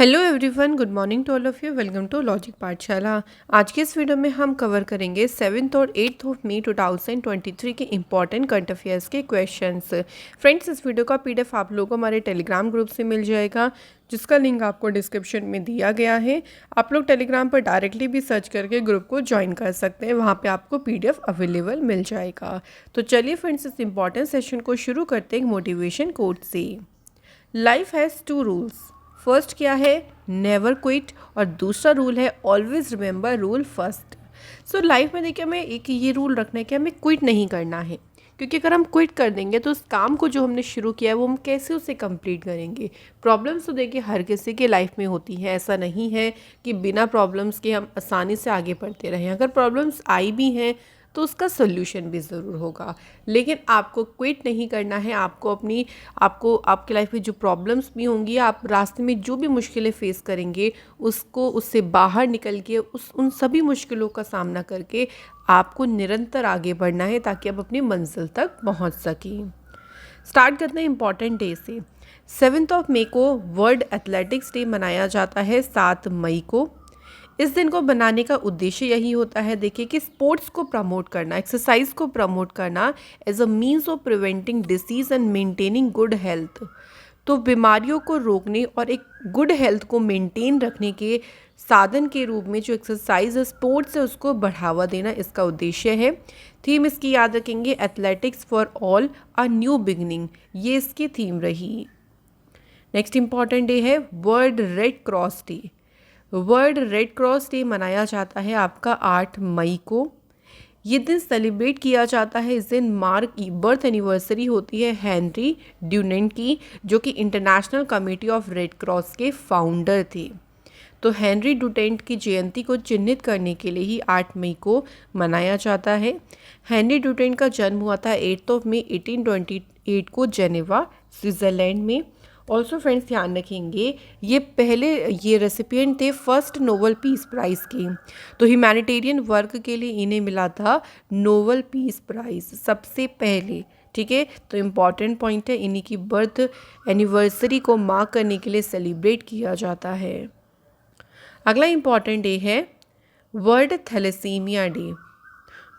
Hello everyone, good morning to all of you. Welcome to logic Pathshala. आज के इस video में हम कवर करेंगे 7th और 8th ऑफ मई 2023 के इंपॉर्टेंट करंट अफेयर्स के क्वेश्चंस। फ्रेंड्स, इस वीडियो का पीडीएफ आप लोगों को हमारे टेलीग्राम ग्रुप से मिल जाएगा, जिसका लिंक आपको डिस्क्रिप्शन में दिया गया है। आप लोग टेलीग्राम पर डायरेक्टली भी सर्च करके ग्रुप को ज्वाइन कर सकते हैं, वहाँ पर आपको पीडीएफ अवेलेबल मिल जाएगा। तो चलिए फ्रेंड्स, इस इंपॉर्टेंट सेशन को शुरू करते हैं मोटिवेशन कोट से। Life has two rules. First क्या है? नेवर क्विट, और दूसरा रूल है always remember rule first. So life में देखिए, हमें एक ये रूल रखना है कि हमें क्विट नहीं करना है, क्योंकि अगर हम क्विट कर देंगे तो उस काम को जो हमने शुरू किया है वो हम कैसे उसे कंप्लीट करेंगे। प्रॉब्लम्स तो देखिए हर किसी के लाइफ में होती है, ऐसा नहीं है कि बिना प्रॉब्लम्स के हम आसानी से आगे बढ़ते रहें। अगर प्रॉब्लम्स आई भी हैं तो उसका सोल्यूशन भी ज़रूर होगा, लेकिन आपको क्विट नहीं करना है। आपको आपकी लाइफ में जो प्रॉब्लम्स भी होंगी, आप रास्ते में जो भी मुश्किलें फेस करेंगे, उससे बाहर निकल के उन सभी मुश्किलों का सामना करके आपको निरंतर आगे बढ़ना है, ताकि आप अपनी मंजिल तक पहुंच सकें। स्टार्ट करते हैं इम्पॉर्टेंट डे से। 7th ऑफ मई को वर्ल्ड एथलेटिक्स डे मनाया जाता है, 7 मई को। इस दिन को बनाने का उद्देश्य यही होता है, देखिए, कि स्पोर्ट्स को प्रमोट करना, एक्सरसाइज को प्रमोट करना as a means of preventing disease and maintaining good health. तो बीमारियों को रोकने और एक गुड हेल्थ को मेंटेन रखने के साधन के रूप में जो एक्सरसाइज है, स्पोर्ट्स है, उसको बढ़ावा देना इसका उद्देश्य है। थीम इसकी याद रखेंगे, athletics for all a new beginning, ये इसकी थीम रही। नेक्स्ट इंपॉर्टेंट डे है world red cross day. World red cross day मनाया जाता है आपका 8 मई को। ये दिन सेलिब्रेट किया जाता है, इस दिन बर्थ एनिवर्सरी होती है हेनरी ड्यूनेंट की, जो कि international committee of red cross के फाउंडर थे। तो हेनरी ड्यूटेंट की जयंती को चिन्हित करने के लिए ही 8 मई को मनाया जाता है। हेनरी ड्यूटेंट का जन्म हुआ था 8 मई 1828 को जेनेवा, स्विट्ज़रलैंड में। ऑल्सो फ्रेंड्स, ध्यान रखेंगे, ये रेसिपिएंट थे फर्स्ट नोबल पीस प्राइज़ के। तो ह्यूमैनिटेरियन वर्क के लिए इन्हें मिला था नोबल पीस प्राइज़ सबसे पहले। ठीक है, तो इम्पॉर्टेंट पॉइंट है, इन्हीं की बर्थ एनिवर्सरी को मार्क करने के लिए सेलिब्रेट किया जाता है। अगला इम्पॉर्टेंट डे है world thalassaemia day.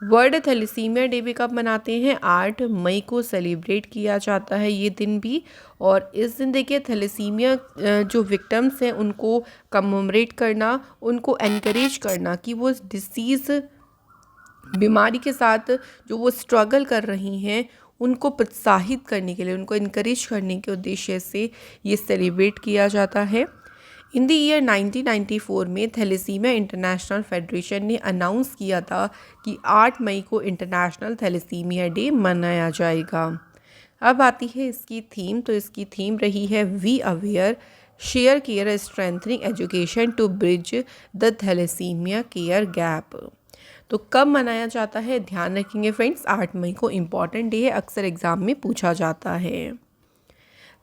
World thalassaemia day भी कब मनाते हैं? 8 मई को सेलिब्रेट किया जाता है ये दिन भी। और इस दिन देखिए, थैलेसीमिया जो विक्टिम्स हैं उनको कमेमोरेट करना, उनको एनकरेज करना कि वो डिसीज़ बीमारी के साथ जो वो स्ट्रगल कर रही हैं, उनको प्रोत्साहित करने के लिए, उनको इनकरेज करने के उद्देश्य से ये सेलिब्रेट किया जाता है। इन द ईयर 1994 में थैलेसीमिया इंटरनेशनल फेडरेशन ने अनाउंस किया था कि 8 मई को इंटरनेशनल थैलेसीमिया डे मनाया जाएगा। अब आती है इसकी थीम। तो इसकी थीम रही है we aware, share care, strengthening education to bridge the thalassaemia care gap. तो कब मनाया जाता है? ध्यान रखेंगे फ्रेंड्स, 8 मई को इम्पॉर्टेंट डे है, अक्सर एग्जाम में पूछा जाता है।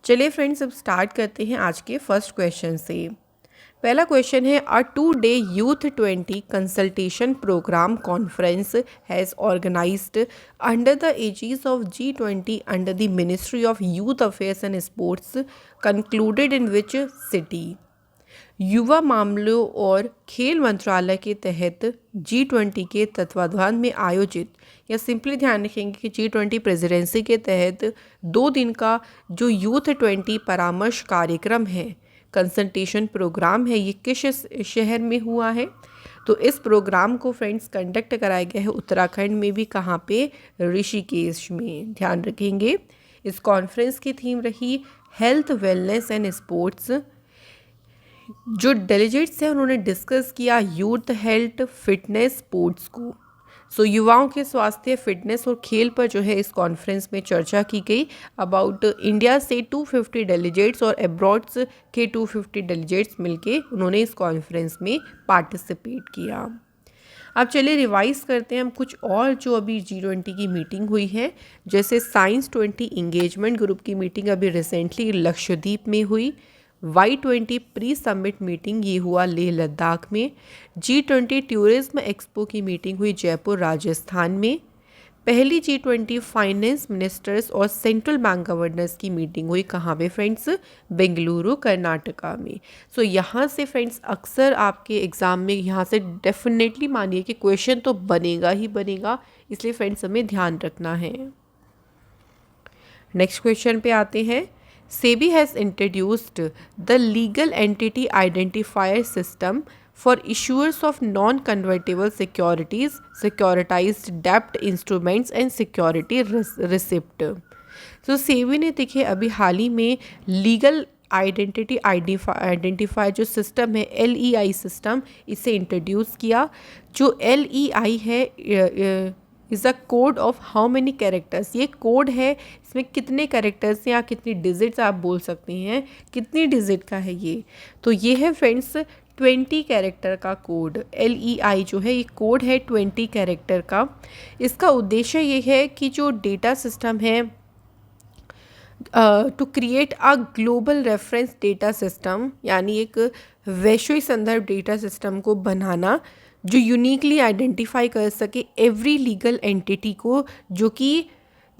चलिए फ्रेंड्स, अब स्टार्ट करते हैं आज के फर्स्ट क्वेश्चन से। पहला क्वेश्चन है, a 2-day youth 20 consultation programme conference has organised under the aegis of G20 under the ministry of youth affairs and sports concluded in which city. युवा मामलों और खेल मंत्रालय के तहत G20 के तत्वाधान में आयोजित, या सिंपली ध्यान रखेंगे कि G20 प्रेसिडेंसी के तहत 2 दिन का जो यूथ 20 परामर्श कार्यक्रम है, कंसल्टेशन प्रोग्राम है, ये किस शहर में हुआ है? तो इस प्रोग्राम को फ्रेंड्स कंडक्ट कराया गया है उत्तराखंड में भी। कहाँ पे? ऋषिकेश में। ध्यान रखेंगे, इस कॉन्फ्रेंस की थीम रही हेल्थ, वेलनेस एंड स्पोर्ट्स। जो डेलीगेट्स हैं उन्होंने डिस्कस किया यूथ, हेल्थ, फिटनेस, स्पोर्ट्स को। सो युवाओं के स्वास्थ्य, फिटनेस और खेल पर जो है इस कॉन्फ्रेंस में चर्चा की गई। अबाउट इंडिया से 250 डेलीगेट्स और अब्रॉड्स के 250 डेलीगेट्स मिलके उन्होंने इस कॉन्फ्रेंस में पार्टिसिपेट किया। अब चलिए रिवाइज करते हैं हम कुछ और जो अभी G20 की मीटिंग हुई है। जैसे साइंस 20 इंगेजमेंट ग्रुप की मीटिंग अभी रिसेंटली लक्षद्वीप में हुई। Y20 प्री समिट मीटिंग ये हुआ लेह लद्दाख में। G20 टूरिज्म एक्सपो की मीटिंग हुई जयपुर राजस्थान में। पहली G20 फाइनेंस मिनिस्टर्स और सेंट्रल बैंक गवर्नर्स की मीटिंग हुई कहाँ पे फ्रेंड्स? बेंगलुरु कर्नाटका में। सो यहाँ से फ्रेंड्स अक्सर आपके एग्ज़ाम में यहाँ से डेफिनेटली मानिए कि क्वेश्चन तो बनेगा ही बनेगा, इसलिए फ्रेंड्स हमें ध्यान रखना है। नेक्स्ट क्वेश्चन पे आते हैं। SEBI has introduced the legal entity identifier system for issuers of non-convertible securities, securitized debt instruments and security receipt। तो सेबी ने देखिए अभी हाल ही में लीगल आइडेंटिटी आइडेंटिफायर जो सिस्टम है LEI सिस्टम, इसे इंट्रोड्यूस किया। जो LEI है is a code of how many characters, ये कोड है, इसमें कितने कैरेक्टर्स या कितनी डिजिट्स आप बोल सकते हैं, कितनी डिजिट का है ये? तो ये है फ्रेंड्स 20 कैरेक्टर का कोड। LEI जो है ये कोड है 20 कैरेक्टर का। इसका उद्देश्य ये है कि जो डेटा सिस्टम है to create a global reference data system, यानी एक वैश्विक संदर्भ डेटा सिस्टम को बनाना जो यूनिकली आइडेंटिफाई कर सके एवरी लीगल एंटिटी को, जो कि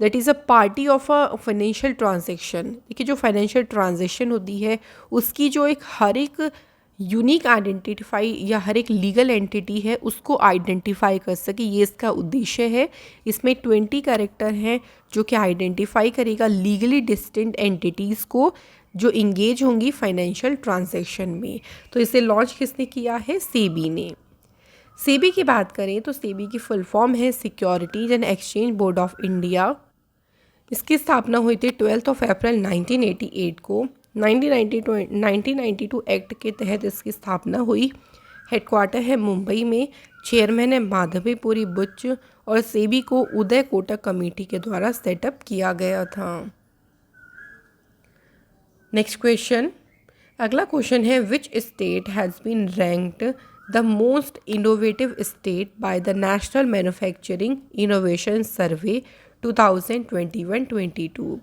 that is a party of a financial transaction. देखिए जो फाइनेंशियल ट्रांजेक्शन होती है उसकी जो एक हर एक यूनिक आइडेंटिफाई या हर एक लीगल एंटिटी है उसको आइडेंटिफाई कर सके, ये इसका उद्देश्य है। इसमें 20 कैरेक्टर हैं जो कि आइडेंटिफाई करेगा लीगली डिस्टिंक्ट एंटिटीज़ को जो इंगेज होंगी फाइनेंशियल ट्रांजैक्शन में। तो इसे लॉन्च किसने किया है? सेबी ने। सेबी की बात करें तो सेबी की फुल फॉर्म है securities and exchange board of India. इसकी स्थापना हुई थी 12 अप्रैल 1988 को। 1992 एक्ट के तहत इसकी स्थापना हुई। हेडक्वार्टर है मुंबई में। चेयरमैन है माधवीपुरी बुच और सेबी को उदय कोटक कमेटी के द्वारा सेटअप किया गया था। नेक्स्ट क्वेश्चन, अगला क्वेश्चन है which state has been ranked the most innovative state by the national manufacturing innovation survey 2021-22।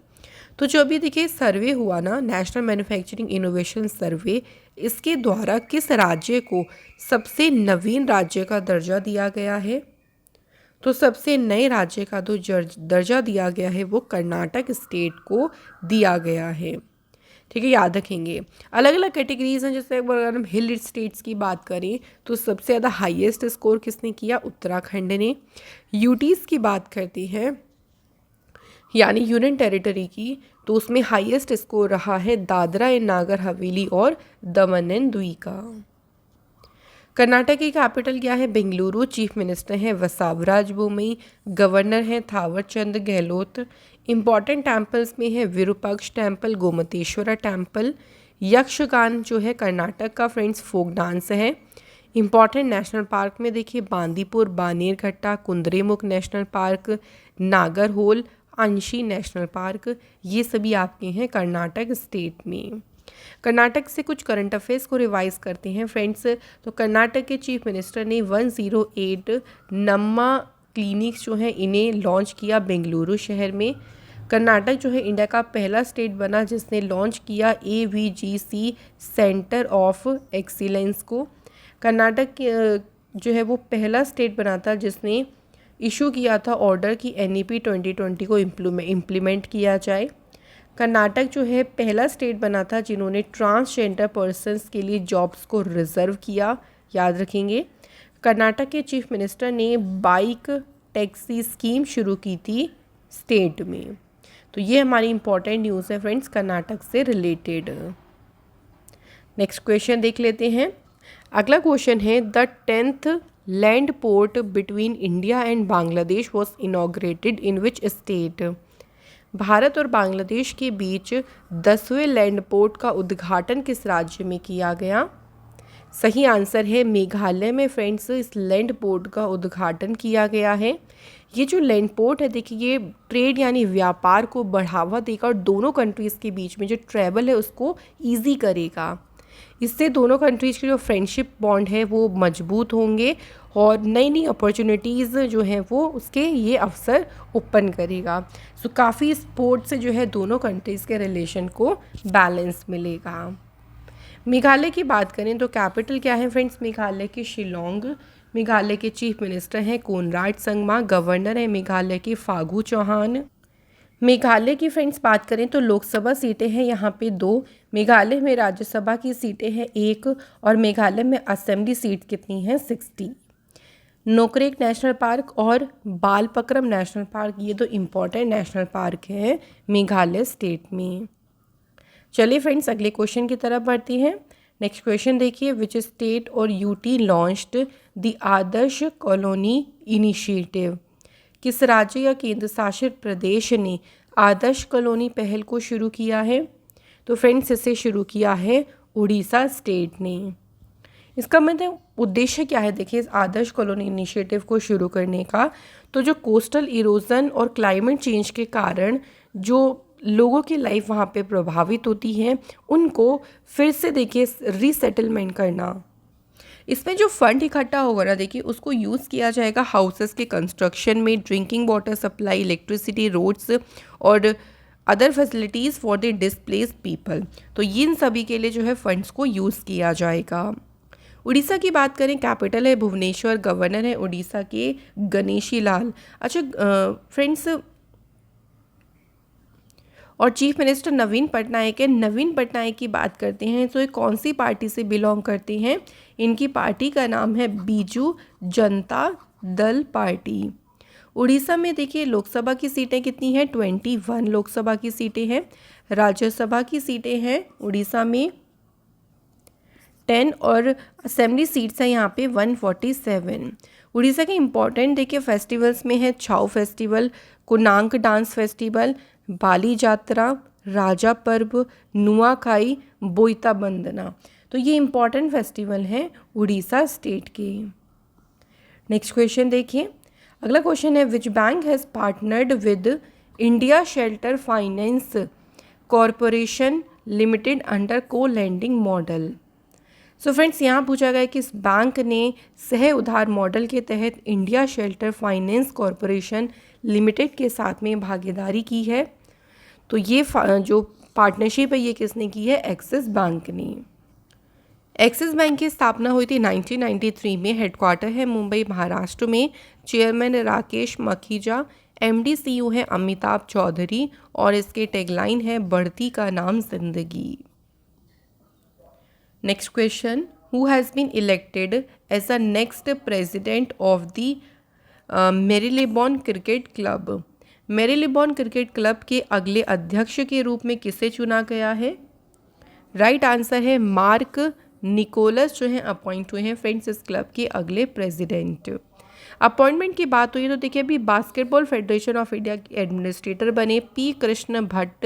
तो जो अभी देखिए सर्वे हुआ ना, नेशनल मैन्युफैक्चरिंग इनोवेशन सर्वे, इसके द्वारा किस राज्य को सबसे नवीन राज्य का दर्जा दिया गया है? तो सबसे नए राज्य का जो दर्जा दिया गया है वो कर्नाटक स्टेट को दिया गया है। ठीक है, याद रखेंगे। अलग अलग कैटेगरीज हैं, जैसे अगर हम हिल स्टेट्स की बात करें तो सबसे ज़्यादा हाईएस्ट स्कोर किसने किया? उत्तराखंड ने। यूटीज़ की बात करती हैं यानी यूनियन टेरिटरी की, तो उसमें हाईएस्ट स्कोर रहा है दादरा एंड नागर हवेली और दमन एंड द्वीका। कर्नाटक की कैपिटल क्या है? बेंगलुरु। चीफ मिनिस्टर हैं वसावराज बोमई। गवर्नर हैं थावर चंद गहलोत। इम्पॉर्टेंट टेम्पल्स में है विरूपाक्ष टेम्पल, गोमतेश्वरा टेम्पल। यक्षगान जो है कर्नाटक का फ्रेंड्स फोक डांस है। इम्पॉर्टेंट नेशनल पार्क में देखिए बांदीपुर, बानेरघट्टा, कुंद्रेमुख नेशनल पार्क, नागरहोल, अंशी नेशनल पार्क, ये सभी आपके हैं कर्नाटक स्टेट में। कर्नाटक से कुछ करंट अफेयर्स को रिवाइज करते हैं फ्रेंड्स। तो कर्नाटक के चीफ मिनिस्टर ने 108 नम्मा क्लिनिक्स जो हैं इन्हें लॉन्च किया बेंगलुरु शहर में। कर्नाटक जो है इंडिया का पहला स्टेट बना जिसने लॉन्च किया AVGC सेंटर ऑफ एक्सीलेंस को। कर्नाटक जो है वो पहला स्टेट बना था जिसने इशू किया था ऑर्डर की NEP 2020 को इम्प्लीमेंट किया जाए। कर्नाटक जो है पहला स्टेट बना था जिन्होंने ट्रांसजेंडर पर्सन्स के लिए जॉब्स को रिजर्व किया, याद रखेंगे। कर्नाटक के चीफ मिनिस्टर ने बाइक टैक्सी स्कीम शुरू की थी स्टेट में। तो ये हमारी इंपॉर्टेंट न्यूज़ है फ्रेंड्स कर्नाटक से रिलेटेड। नेक्स्ट क्वेश्चन देख लेते हैं। अगला क्वेश्चन है the 10th land port between India and Bangladesh was inaugurated in which state? Bharat और बांग्लादेश के बीच 10वें लैंड पोर्ट का उद्घाटन किस राज्य में किया गया? सही आंसर है मेघालय में फ्रेंड्स इस लैंड पोर्ट का उद्घाटन किया गया है। ये जो लैंड पोर्ट है देखिए ये ट्रेड यानी व्यापार को बढ़ावा देगा और दोनों कंट्रीज़ के बीच में जो ट्रैवल है उसको ईजी करेगा। इससे दोनों कंट्रीज़ के जो फ्रेंडशिप बॉन्ड है वो मजबूत होंगे और नई नई अपॉर्चुनिटीज़ जो हैं वो उसके ये अवसर ओपन करेगा। सो काफ़ी इस पोर्ट से जो है दोनों कंट्रीज़ के रिलेशन को बैलेंस मिलेगा। मेघालय की बात करें तो कैपिटल क्या है फ्रेंड्स मेघालय की? शिलोंग। मेघालय के चीफ मिनिस्टर हैं कोनराड संगमा, गवर्नर हैं मेघालय के फागू चौहान। मेघालय की फ्रेंड्स बात करें तो लोकसभा सीटें हैं यहाँ पे 2, मेघालय में राज्यसभा की सीटें हैं 1 और मेघालय में असेंबली सीट कितनी हैं 60। नोकरेक नेशनल पार्क और बालपक्रम नेशनल पार्क, ये दो इम्पॉर्टेंट नेशनल पार्क हैं मेघालय स्टेट में। चलिए फ्रेंड्स अगले क्वेश्चन की तरफ बढ़ती हैं। नेक्स्ट क्वेश्चन देखिए, विच स्टेट और UT launched the Adarsh colony initiative. किस राज्य या केंद्र शासित प्रदेश ने आदर्श कॉलोनी पहल को शुरू किया है? तो फ्रेंड्स इसे शुरू किया है उड़ीसा स्टेट ने। इसका मतलब उद्देश्य क्या है? देखिए इस आदर्श कॉलोनी इनिशिएटिव को शुरू करने का, तो जो कोस्टल इरोजन और क्लाइमेट चेंज के कारण जो लोगों की लाइफ वहाँ पे प्रभावित होती है, उनको फिर से देखिए रीसेटलमेंट करना। इसमें जो फंड इकट्ठा होगा ना, देखिए उसको यूज़ किया जाएगा हाउसेस के कंस्ट्रक्शन में, drinking water supply, electricity, roads और other facilities for the displaced people. तो इन सभी के लिए जो है फंड्स को यूज़ किया जाएगा। उड़ीसा की बात करें, कैपिटल है भुवनेश्वर, गवर्नर है उड़ीसा के गणेशी लाल। अच्छा फ्रेंड्स, और चीफ मिनिस्टर नवीन पटनायक है। नवीन पटनायक की बात करते हैं तो ये कौन सी पार्टी से बिलोंग करते हैं? इनकी पार्टी का नाम है बीजू जनता दल पार्टी। उड़ीसा में देखिए लोकसभा की सीटें कितनी हैं? 21 लोकसभा की सीटें हैं। राज्यसभा की सीटें हैं उड़ीसा में 10 और असेंबली सीट्स हैं यहाँ पे 147। उड़ीसा के इम्पॉर्टेंट देखिए फेस्टिवल्स में है छाऊ फेस्टिवल, कुनांक डांस फेस्टिवल, बाली यात्रा, राजा पर्व, नुआखाई, बोईता बंदना। तो ये इम्पॉर्टेंट फेस्टिवल हैं उड़ीसा स्टेट के। नेक्स्ट क्वेश्चन देखिए, अगला क्वेश्चन है, which bank has partnered with India shelter finance corporation limited under को लैंडिंग मॉडल। सो फ्रेंड्स यहाँ पूछा गया कि इस बैंक ने सह उधार मॉडल के तहत India shelter finance corporation limited के साथ में भागीदारी की है। तो ये जो पार्टनरशिप है ये किसने की है? एक्सिस बैंक ने। एक्सिस बैंक की स्थापना हुई थी 1993 में। हेडक्वार्टर है मुंबई महाराष्ट्र में। Chairman Rakesh Makhija, MD CEO है अमिताभ चौधरी और इसके टैगलाइन है बढ़ती का नाम जिंदगी। Next question, who has been elected as a next president of the Marylebone cricket club. Marylebone cricket club के अगले अध्यक्ष के रूप में किसे चुना गया है? राइट आंसर है मार्क निकोलस जो हैं अपॉइंट हुए हैं फ्रेंड्स इस क्लब के अगले प्रेसिडेंट। अपॉइंटमेंट की बात हुई तो देखिए अभी बास्केटबॉल फेडरेशन ऑफ इंडिया के एडमिनिस्ट्रेटर बने पी कृष्ण भट्ट।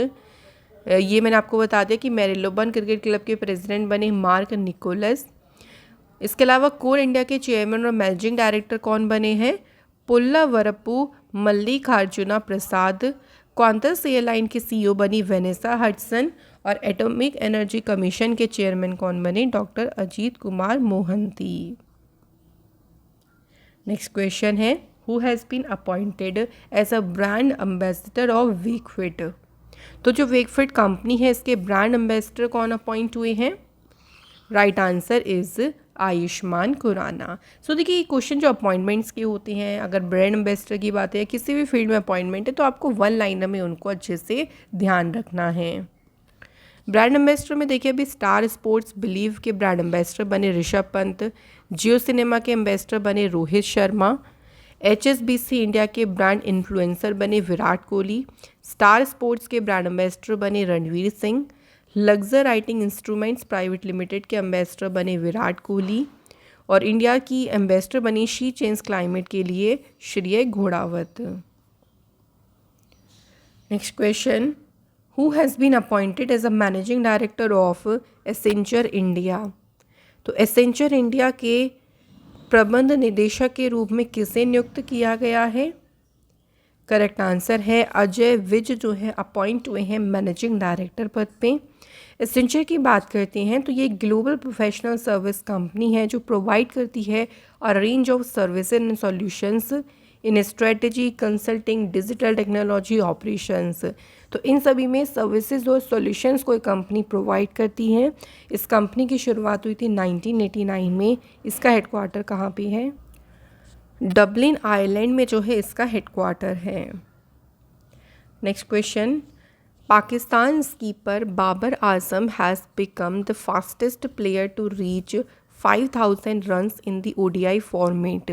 ये मैंने आपको बता दिया कि मेरीलेबॉन क्रिकेट क्लब के प्रेसिडेंट बने मार्क निकोलस। इसके अलावा कोल इंडिया के चेयरमैन और मैनेजिंग डायरेक्टर कौन बने हैं? पुल्लावरपू मल्लिकार्जुना प्रसाद। क्वांटस एयरलाइन की सीईओ बनी वेनेसा हडसन और एटॉमिक एनर्जी कमीशन के चेयरमैन कौन बने? Doctor Ajit Kumar Mohanty. Next question है, who has been appointed as a brand ambassador of Wakefit. तो जो वेकफिट कंपनी है इसके ब्रांड एम्बेसडर कौन अपॉइंट हुए हैं? Right answer is Ayushmann Khurrana. So देखिए ये क्वेश्चन जो अपॉइंटमेंट्स के होते हैं, अगर ब्रांड एम्बेसडर की बात है किसी भी फील्ड में अपॉइंटमेंट है तो आपको वन लाइनर में उनको अच्छे से ध्यान रखना है। ब्रांड एम्बेसडर में देखिए अभी स्टार स्पोर्ट्स बिलीव के ब्रांड एम्बेसडर बने ऋषभ पंत। जियो सिनेमा के एम्बेसडर बने रोहित शर्मा। HSBC इंडिया के ब्रांड इन्फ्लुएंसर बने विराट कोहली। स्टार स्पोर्ट्स के ब्रांड एम्बेसडर बने Ranveer Singh. Luxor writing instruments private limited के एम्बेसडर बने विराट कोहली और इंडिया की एम्बेसडर बनी शी चेंज क्लाइमेट के लिए Shreya Ghodawat. Next question, who has been appointed as a managing director of Accenture India. तो एसेंचर इंडिया के प्रबंध निदेशक के रूप में किसे नियुक्त किया गया है? करेक्ट आंसर है अजय विज जो है अपॉइंट हुए हैं मैनेजिंग डायरेक्टर पद पे। एसेंचर की बात करते हैं तो ये ग्लोबल प्रोफेशनल सर्विस कंपनी है जो प्रोवाइड करती है और range of services and solutions in strategy, consulting, digital technology, operations. तो इन सभी में सर्विसेज और सॉल्यूशंस कोई कंपनी प्रोवाइड करती है। इस कंपनी की शुरुआत हुई थी 1989 में। इसका हेडक्वार्टर कहाँ पे है? डबलिन आयरलैंड में जो है इसका हेडक्वार्टर है। Next question, Pakistan skipper Babar Azam has become the fastest player to reach 5000 runs in the ODI format.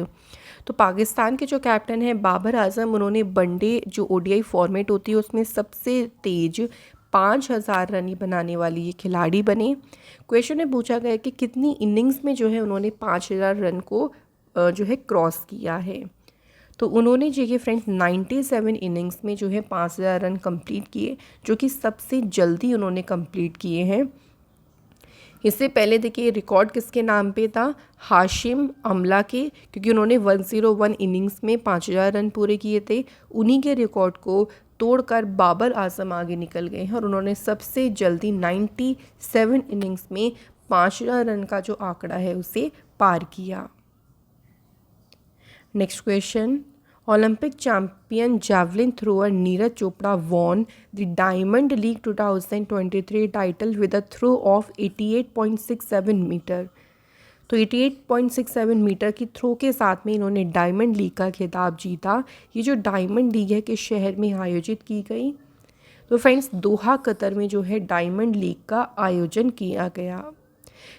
तो पाकिस्तान के जो कैप्टन हैं बाबर आजम, उन्होंने वनडे जो ओडीआई फॉर्मेट होती है उसमें सबसे तेज 5000 रन बनाने वाली ये खिलाड़ी बने। क्वेश्चन में पूछा गया कि कितनी इनिंग्स में जो है उन्होंने 5000 रन को जो है क्रॉस किया है। तो उन्होंने जो ये फ्रेंड्स 97 इनिंग्स में जो है 5000 रन कंप्लीट किए, जो कि सबसे जल्दी उन्होंने कंप्लीट किए हैं। इससे पहले देखिए रिकॉर्ड किसके नाम पे था, हाशिम अमला के, क्योंकि उन्होंने 101 इनिंग्स में 5000 रन पूरे किए थे। उन्हीं के रिकॉर्ड को तोड़कर बाबर आजम आगे निकल गए हैं और उन्होंने सबसे जल्दी 97 इनिंग्स में 5000 रन का जो आंकड़ा है उसे पार किया। Next question, Olympic champion javelin thrower Neeraj Chopra won the diamond league 2023 title with a throw of 88.67 metre. तो 88.67 मीटर की थ्रो के साथ में इन्होंने डायमंड लीग का खिताब जीता। ये जो डायमंड लीग है किस शहर में आयोजित की गई? तो फ्रेंड्स दोहा कतर में जो है डायमंड लीग का आयोजन किया गया।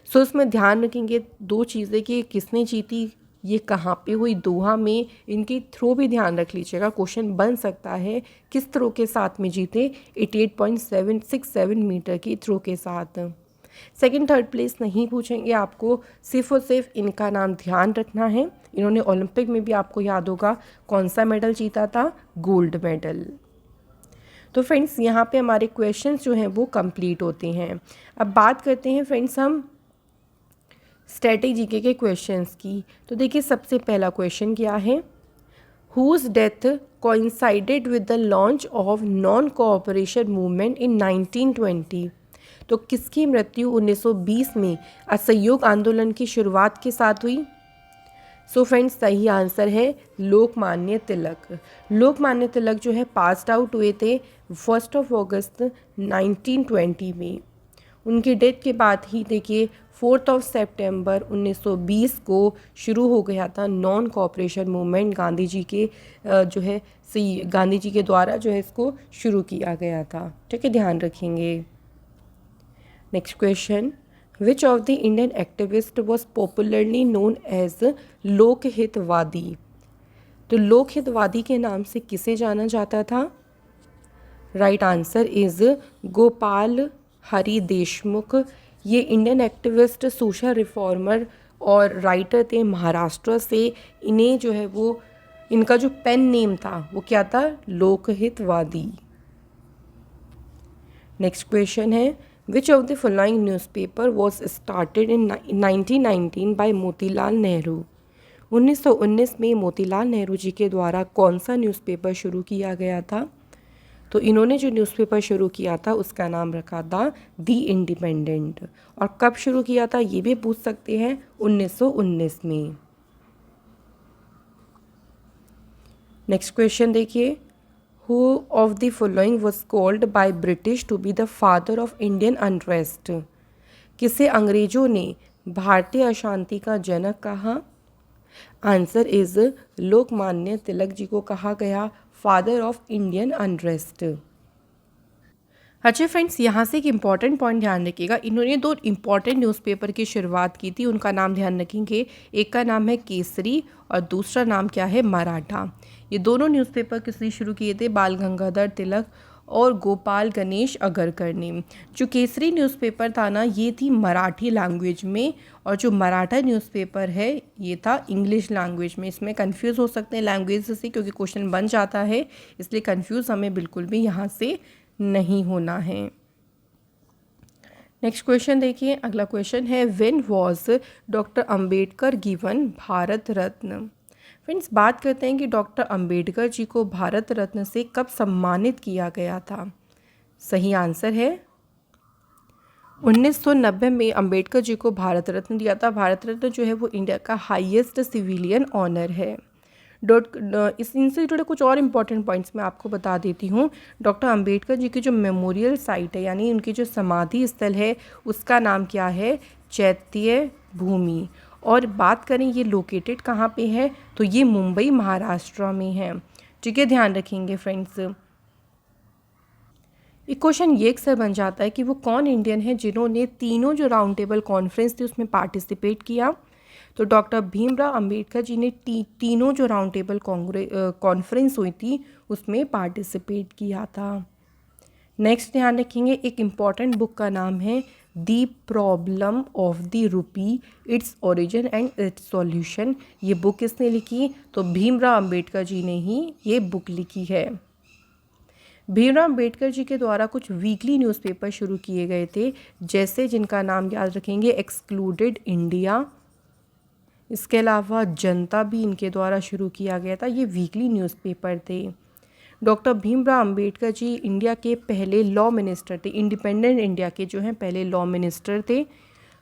सो इसमें ध्यान रखेंगे दो चीज़ें कि किसने जीती, ये कहाँ पे हुई, दोहा में। इनकी थ्रो भी ध्यान रख लीजिएगा, क्वेश्चन बन सकता है किस थ्रो के साथ में जीते, 88.767 मीटर की थ्रो के साथ। सेकंड थर्ड प्लेस नहीं पूछेंगे आपको, सिर्फ और सिर्फ इनका नाम ध्यान रखना है। इन्होंने ओलंपिक में भी आपको याद होगा कौन सा मेडल जीता था, गोल्ड मेडल। तो फ्रेंड्स यहाँ पे हमारे क्वेश्चंस जो हैं वो कंप्लीट होते हैं। अब बात करते हैं फ्रेंड्स हम स्टैटिक जीके के क्वेश्चंस की। तो देखिए सबसे पहला क्वेश्चन क्या है, whose death coincided with the launch of non cooperation movement in 1920। तो किसकी मृत्यु 1920 में असहयोग आंदोलन की शुरुआत के साथ हुई? सो फ्रेंड्स सही आंसर है लोकमान्य तिलक। लोकमान्य तिलक जो है पास्ड आउट हुए थे 1 अगस्त 1920 में। उनकी डेथ के बाद ही देखिए 4 सितंबर 1920 को शुरू हो गया था non cooperation movement. Gandhi ji के गांधी जी के द्वारा जो है इसको शुरू किया गया था। ठीक है, ध्यान रखेंगे। Next question, which of the Indian activist was popularly known as Lokhitwadi. तो लोकहितवादी के नाम से किसे जाना जाता था? Right answer is Gopal Hari Deshmukh. ये इंडियन एक्टिविस्ट, सोशल रिफॉर्मर और राइटर थे महाराष्ट्र से। इन्हें जो है वो इनका जो पेन नेम था वो क्या था, लोकहितवादी। नेक्स्ट क्वेश्चन है, which of the following newspaper was started in 1919 by Motilal Nehru. 1919 में मोतीलाल नेहरू जी के द्वारा कौन सा न्यूज़पेपर शुरू किया गया था? तो इन्होंने जो न्यूज़पेपर शुरू किया था उसका नाम रखा था दी इंडिपेंडेंट। और कब शुरू किया था ये भी पूछ सकते हैं, 1919 में। नेक्स्ट क्वेश्चन देखिए, who of the following was called by British to be the father of Indian unrest. किसे अंग्रेजों ने भारतीय अशांति का जनक कहा? आंसर इज लोकमान्य तिलक जी को कहा गया फादर ऑफ इंडियन अनरेस्ट। अच्छा फ्रेंड्स, यहाँ से एक इम्पॉर्टेंट पॉइंट ध्यान रखिएगा। इन्होंने दो इम्पॉर्टेंट न्यूज़पेपर की शुरुआत की थी, उनका नाम ध्यान रखेंगे। एक का नाम है केसरी और दूसरा नाम क्या है, मराठा। ये दोनों न्यूज़पेपर किसने शुरू किए थे? बाल गंगाधर तिलक और गोपाल गणेश अगरकर ने। जो केसरी न्यूज़पेपर था ना, ये थी मराठी लैंग्वेज में, और जो मराठा न्यूज़पेपर है ये था इंग्लिश लैंग्वेज में। इसमें कंफ्यूज हो सकते हैं लैंग्वेज से, क्योंकि क्वेश्चन बन जाता है, इसलिए कंफ्यूज हमें बिल्कुल भी यहाँ से नहीं होना है। नेक्स्ट क्वेश्चन देखिए, अगला क्वेश्चन है, when was doctor Ambedkar given Bharat Ratna. Friends बात करते हैं कि डॉक्टर अंबेडकर जी को भारत रत्न से कब सम्मानित किया गया था। सही आंसर है 1990 में अंबेडकर जी को भारत रत्न दिया था। भारत रत्न जो है वो इंडिया का हाईएस्ट सिविलियन ऑनर है। इनसे जुड़े कुछ और इम्पॉर्टेंट पॉइंट्स मैं आपको बता देती हूँ। डॉक्टर अंबेडकर जी की जो मेमोरियल साइट है, यानी उनकी जो समाधि स्थल है, उसका नाम क्या है, चैत्य भूमि। और बात करें ये लोकेटेड कहाँ पे है, तो ये मुंबई महाराष्ट्र में है। ठीक है, ध्यान रखेंगे फ्रेंड्स। एक क्वेश्चन ये अक्सर बन जाता है कि वो कौन इंडियन है जिन्होंने तीनों जो राउंड टेबल कॉन्फ्रेंस थी उसमें पार्टिसिपेट किया। तो डॉक्टर भीमराव अंबेडकर जी ने तीनों जो राउंड टेबल कॉन्फ्रेंस हुई थी उसमें पार्टिसिपेट किया था। नेक्स्ट ध्यान रखेंगे, एक इम्पॉर्टेंट बुक का नाम है the problem of the rupee, its origin and it's solution. ये बुक किसने लिखी, तो भीमराव अंबेडकर जी ने ही ये बुक लिखी है। भीमराव अंबेडकर जी के द्वारा कुछ वीकली न्यूज़पेपर शुरू किए गए थे, जैसे जिनका नाम याद रखेंगे एक्सक्लूडेड इंडिया, इसके अलावा जनता भी इनके द्वारा शुरू किया गया था। ये वीकली न्यूज़पेपर थे। डॉक्टर भीमराव अंबेडकर जी इंडिया के पहले लॉ मिनिस्टर थे, इंडिपेंडेंट इंडिया के जो हैं पहले लॉ मिनिस्टर थे।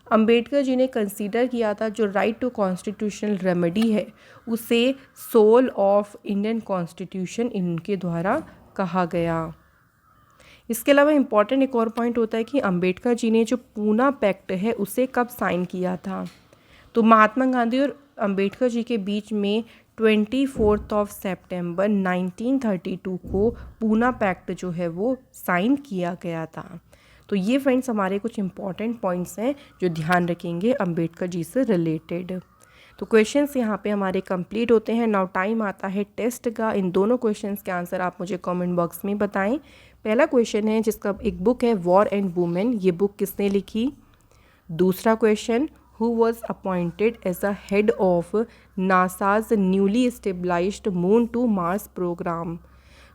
अंबेडकर जी ने कंसीडर किया था जो राइट टू कॉन्स्टिट्यूशनल रेमेडी है उसे सोल ऑफ इंडियन कॉन्स्टिट्यूशन इनके द्वारा कहा गया। इसके अलावा इम्पॉर्टेंट एक और पॉइंट होता है कि अंबेडकर जी ने जो पूना पैक्ट है उसे कब साइन किया था, तो महात्मा गांधी और अंबेडकर जी के बीच में 24 सितंबर 1932 को पूना पैक्ट जो है वो साइन किया गया था। तो ये फ्रेंड्स हमारे कुछ इंपॉर्टेंट पॉइंट्स हैं जो ध्यान रखेंगे अंबेडकर जी से रिलेटेड। तो क्वेश्चंस यहाँ पे हमारे कंप्लीट होते हैं। नाउ टाइम आता है टेस्ट का। इन दोनों क्वेश्चंस के आंसर आप मुझे कमेंट बॉक्स में बताएं। पहला क्वेश्चन है जिसका एक बुक है वॉर एंड वुमेन, ये बुक किसने लिखी। दूसरा question, who was appointed as a head of NASA's newly established moon to Mars program.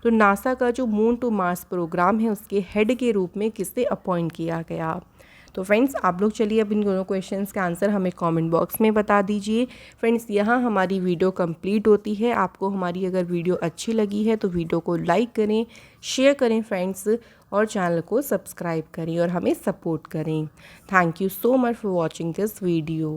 तो नासा का जो मून टू मार्स प्रोग्राम है उसके हेड के रूप में किसे अपॉइंट किया गया। तो फ्रेंड्स आप लोग चलिए अब इन दोनों क्वेश्चंस के आंसर हमें कमेंट बॉक्स में बता दीजिए। फ्रेंड्स यहाँ हमारी वीडियो कंप्लीट होती है। आपको हमारी अगर वीडियो अच्छी लगी है तो वीडियो को लाइक करें, शेयर करें फ्रेंड्स, और चैनल को सब्सक्राइब करें और हमें सपोर्ट करें। Thank you so much for watching this video.